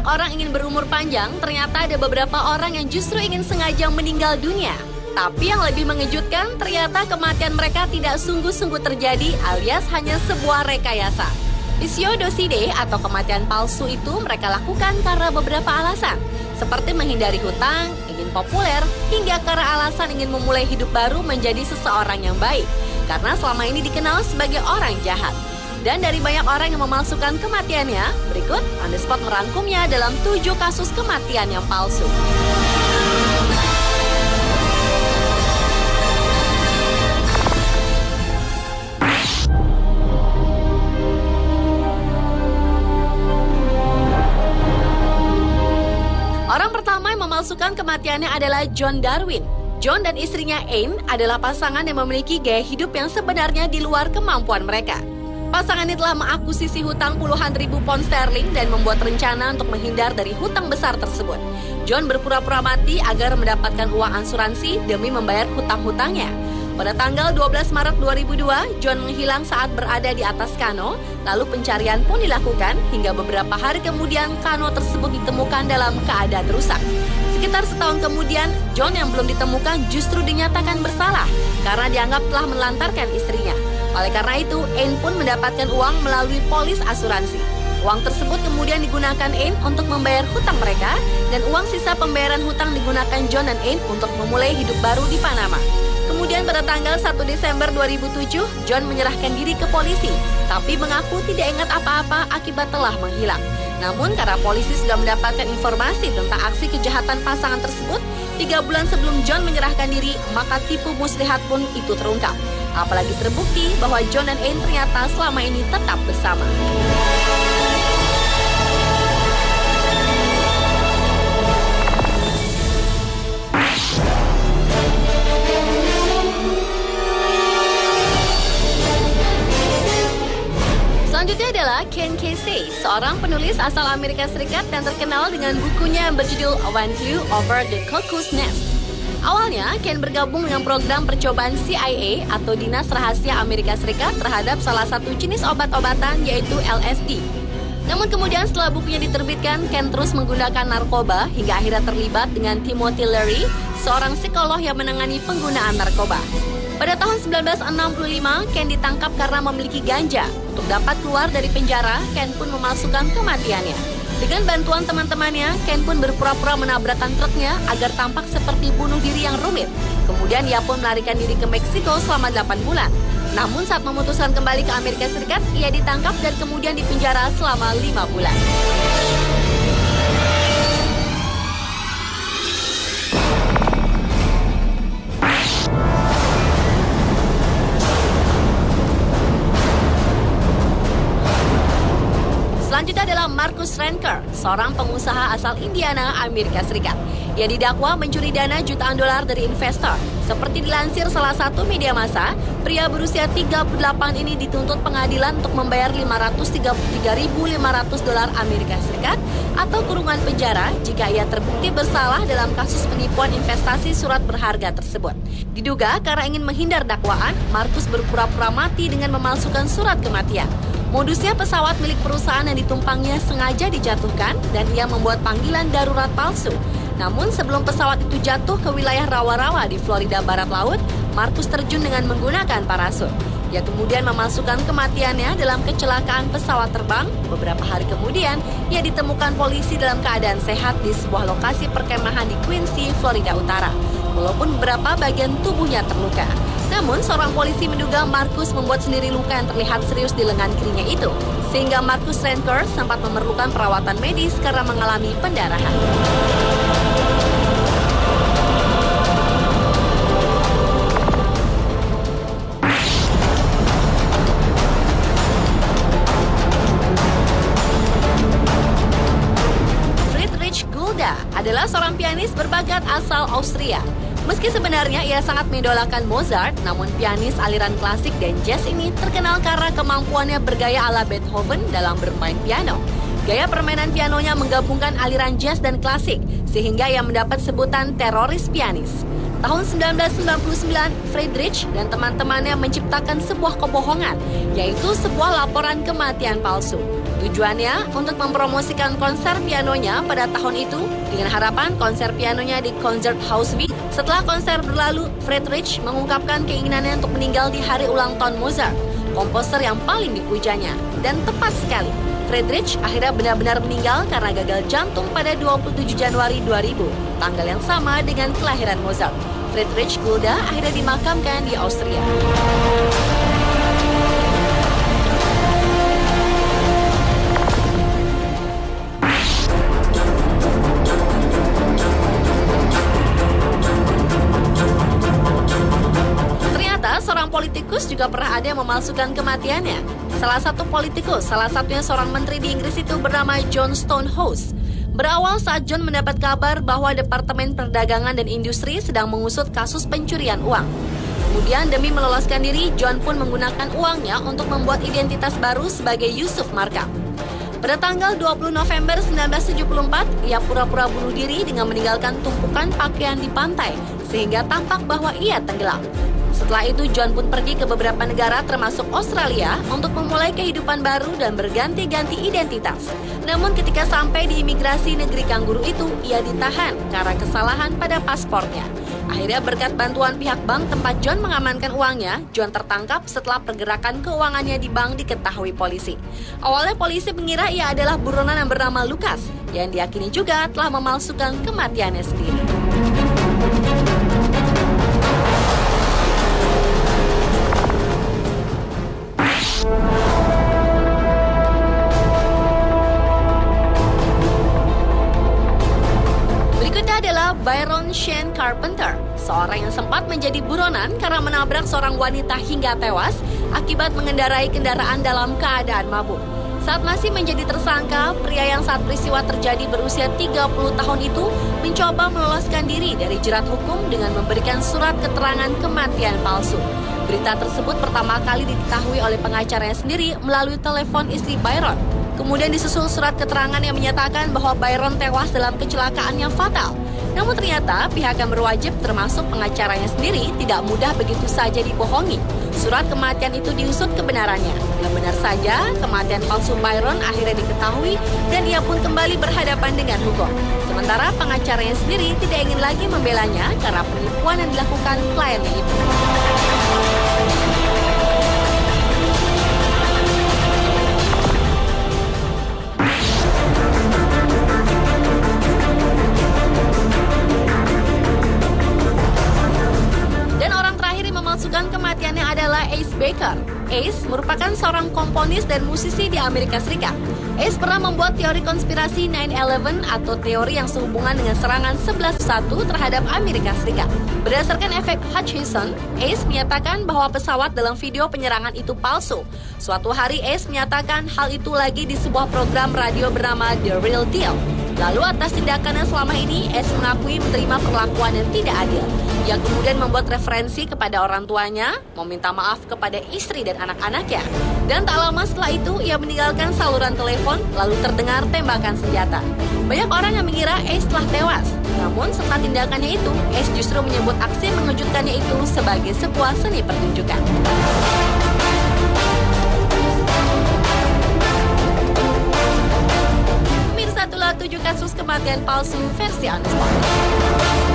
orang ingin berumur panjang, ternyata ada beberapa orang yang justru ingin sengaja meninggal dunia. Tapi yang lebih mengejutkan, ternyata kematian mereka tidak sungguh-sungguh terjadi alias hanya sebuah rekayasa. Pseudocide atau kematian palsu itu mereka lakukan karena beberapa alasan, seperti menghindari hutang, ingin populer, hingga karena alasan ingin memulai hidup baru menjadi seseorang yang baik, karena selama ini dikenal sebagai orang jahat. Dan dari banyak orang yang memalsukan kematiannya, berikut On The Spot merangkumnya dalam 7 kasus kematian yang palsu. Orang pertama yang memalsukan kematiannya adalah John Darwin. John dan istrinya Anne adalah pasangan yang memiliki gaya hidup yang sebenarnya di luar kemampuan mereka. Pasangan ini telah mengakuisisi hutang puluhan ribu pound sterling dan membuat rencana untuk menghindar dari hutang besar tersebut. John berpura-pura mati agar mendapatkan uang asuransi demi membayar hutang-hutangnya. Pada tanggal 12 Maret 2002, John menghilang saat berada di atas kano, lalu pencarian pun dilakukan hingga beberapa hari kemudian kano tersebut ditemukan dalam keadaan rusak. Sekitar setahun kemudian, John yang belum ditemukan justru dinyatakan bersalah karena dianggap telah menelantarkan istrinya. Oleh karena itu, Anne pun mendapatkan uang melalui polis asuransi. Uang tersebut kemudian digunakan Anne untuk membayar hutang mereka, dan uang sisa pembayaran hutang digunakan John dan Anne untuk memulai hidup baru di Panama. Kemudian pada tanggal 1 Desember 2007, John menyerahkan diri ke polisi, tapi mengaku tidak ingat apa-apa akibat telah menghilang. Namun karena polisi sudah mendapatkan informasi tentang aksi kejahatan pasangan tersebut, 3 bulan sebelum John menyerahkan diri, maka tipu muslihat pun itu terungkap. Apalagi terbukti bahwa John dan Anne ternyata selama ini tetap bersama. Selanjutnya adalah Ken Kesey, seorang penulis asal Amerika Serikat yang terkenal dengan bukunya yang berjudul One Flew Over the Cuckoo's Nest. Awalnya, Ken bergabung dengan program percobaan CIA atau Dinas Rahasia Amerika Serikat terhadap salah satu jenis obat-obatan yaitu LSD. Namun kemudian setelah bukunya diterbitkan, Ken terus menggunakan narkoba hingga akhirnya terlibat dengan Timothy Leary, seorang psikolog yang menangani penggunaan narkoba. Pada tahun 1965, Ken ditangkap karena memiliki ganja. Untuk dapat keluar dari penjara, Ken pun memalsukan kematiannya. Dengan bantuan teman-temannya, Ken pun berpura-pura menabrakkan truknya agar tampak seperti bunuh diri yang rumit. Kemudian ia pun melarikan diri ke Meksiko selama 8 bulan. Namun saat memutuskan kembali ke Amerika Serikat, ia ditangkap dan kemudian dipenjara selama 5 bulan. Selanjutnya adalah Marcus Ranker, seorang pengusaha asal Indiana, Amerika Serikat. Ia didakwa mencuri dana jutaan dolar dari investor. Seperti dilansir salah satu media massa, pria berusia 38 ini dituntut pengadilan untuk membayar $533.500 Amerika Serikat atau kurungan penjara jika ia terbukti bersalah dalam kasus penipuan investasi surat berharga tersebut. Diduga karena ingin menghindar dakwaan, Marcus berpura-pura mati dengan memalsukan surat kematian. Modusnya pesawat milik perusahaan yang ditumpangnya sengaja dijatuhkan dan ia membuat panggilan darurat palsu. Namun sebelum pesawat itu jatuh ke wilayah rawa-rawa di Florida Barat Laut, Marcus terjun dengan menggunakan parasut. Ia kemudian memalsukan kematiannya dalam kecelakaan pesawat terbang. Beberapa hari kemudian, ia ditemukan polisi dalam keadaan sehat di sebuah lokasi perkemahan di Quincy, Florida Utara. Walaupun beberapa bagian tubuhnya terluka. Namun, seorang polisi menduga Marcus membuat sendiri luka yang terlihat serius di lengan kirinya itu, sehingga Marcus Ranker sempat memerlukan perawatan medis karena mengalami pendarahan. Friedrich Gulda adalah seorang pianis berbakat asal Austria. Meski sebenarnya ia sangat mengidolakan Mozart, namun pianis aliran klasik dan jazz ini terkenal karena kemampuannya bergaya ala Beethoven dalam bermain piano. Gaya permainan pianonya menggabungkan aliran jazz dan klasik, sehingga ia mendapat sebutan teroris pianis. Tahun 1999, Friedrich dan teman-temannya menciptakan sebuah kebohongan, yaitu sebuah laporan kematian palsu. Tujuannya untuk mempromosikan konser pianonya pada tahun itu dengan harapan konser pianonya di Concert House B. Setelah konser berlalu, Friedrich mengungkapkan keinginannya untuk meninggal di hari ulang tahun Mozart, komposer yang paling dipujanya. Dan tepat sekali, Friedrich akhirnya benar-benar meninggal karena gagal jantung pada 27 Januari 2000, tanggal yang sama dengan kelahiran Mozart. Friedrich Gulda akhirnya dimakamkan di Austria. Seorang politikus juga pernah ada yang memalsukan kematiannya. Salah satu politikus, salah satunya seorang menteri di Inggris itu bernama John Stonehouse. Berawal saat John mendapat kabar bahwa Departemen Perdagangan dan Industri sedang mengusut kasus pencurian uang. Kemudian demi meloloskan diri, John pun menggunakan uangnya untuk membuat identitas baru sebagai Yusuf Markab. Pada tanggal 20 November 1974, ia pura-pura bunuh diri dengan meninggalkan tumpukan pakaian di pantai, sehingga tampak bahwa ia tenggelam. Setelah itu, John pun pergi ke beberapa negara termasuk Australia untuk memulai kehidupan baru dan berganti-ganti identitas. Namun ketika sampai di imigrasi negeri kanguru itu, ia ditahan karena kesalahan pada paspornya. Akhirnya berkat bantuan pihak bank tempat John mengamankan uangnya, John tertangkap setelah pergerakan keuangannya di bank diketahui polisi. Awalnya polisi mengira ia adalah buronan yang bernama Lucas, yang diyakini juga telah memalsukan kematiannya sendiri. Berikutnya adalah Byron Shane Carpenter, seorang yang sempat menjadi buronan karena menabrak seorang wanita hingga tewas akibat mengendarai kendaraan dalam keadaan mabuk. Saat masih menjadi tersangka, pria yang saat peristiwa terjadi berusia 30 tahun itu mencoba meloloskan diri dari jerat hukum dengan memberikan surat keterangan kematian palsu. Berita tersebut pertama kali diketahui oleh pengacaranya sendiri melalui telepon istri Byron. Kemudian disusul surat keterangan yang menyatakan bahwa Byron tewas dalam kecelakaan yang fatal. Namun ternyata pihak yang berwajib termasuk pengacaranya sendiri tidak mudah begitu saja dibohongi. Surat kematian itu diusut kebenarannya. Dan benar saja, kematian palsu Byron akhirnya diketahui dan ia pun kembali berhadapan dengan hukum. Sementara pengacaranya sendiri tidak ingin lagi membelanya karena penipuan yang dilakukan kliennya itu. Memalsukan kematiannya adalah Ace Baker. Ace merupakan seorang komponis dan musisi di Amerika Serikat. Ace pernah membuat teori konspirasi 9/11 atau teori yang sehubungan dengan serangan 11/11 terhadap Amerika Serikat. Berdasarkan efek Hutchison, Ace menyatakan bahwa pesawat dalam video penyerangan itu palsu. Suatu hari Ace menyatakan hal itu lagi di sebuah program radio bernama The Real Deal. Lalu atas tindakannya selama ini, Ace mengakui menerima perlakuan yang tidak adil. Ia kemudian membuat referensi kepada orang tuanya, meminta maaf kepada istri dan anak-anaknya. Dan tak lama setelah itu, ia meninggalkan saluran telepon, lalu terdengar tembakan senjata. Banyak orang yang mengira Ace telah tewas. Namun setelah tindakannya itu, Ace justru menyebut aksi mengejutkannya itu sebagai sebuah seni pertunjukan. Pemirsa, itulah 7 kasus kematian palsu versi Unspotted.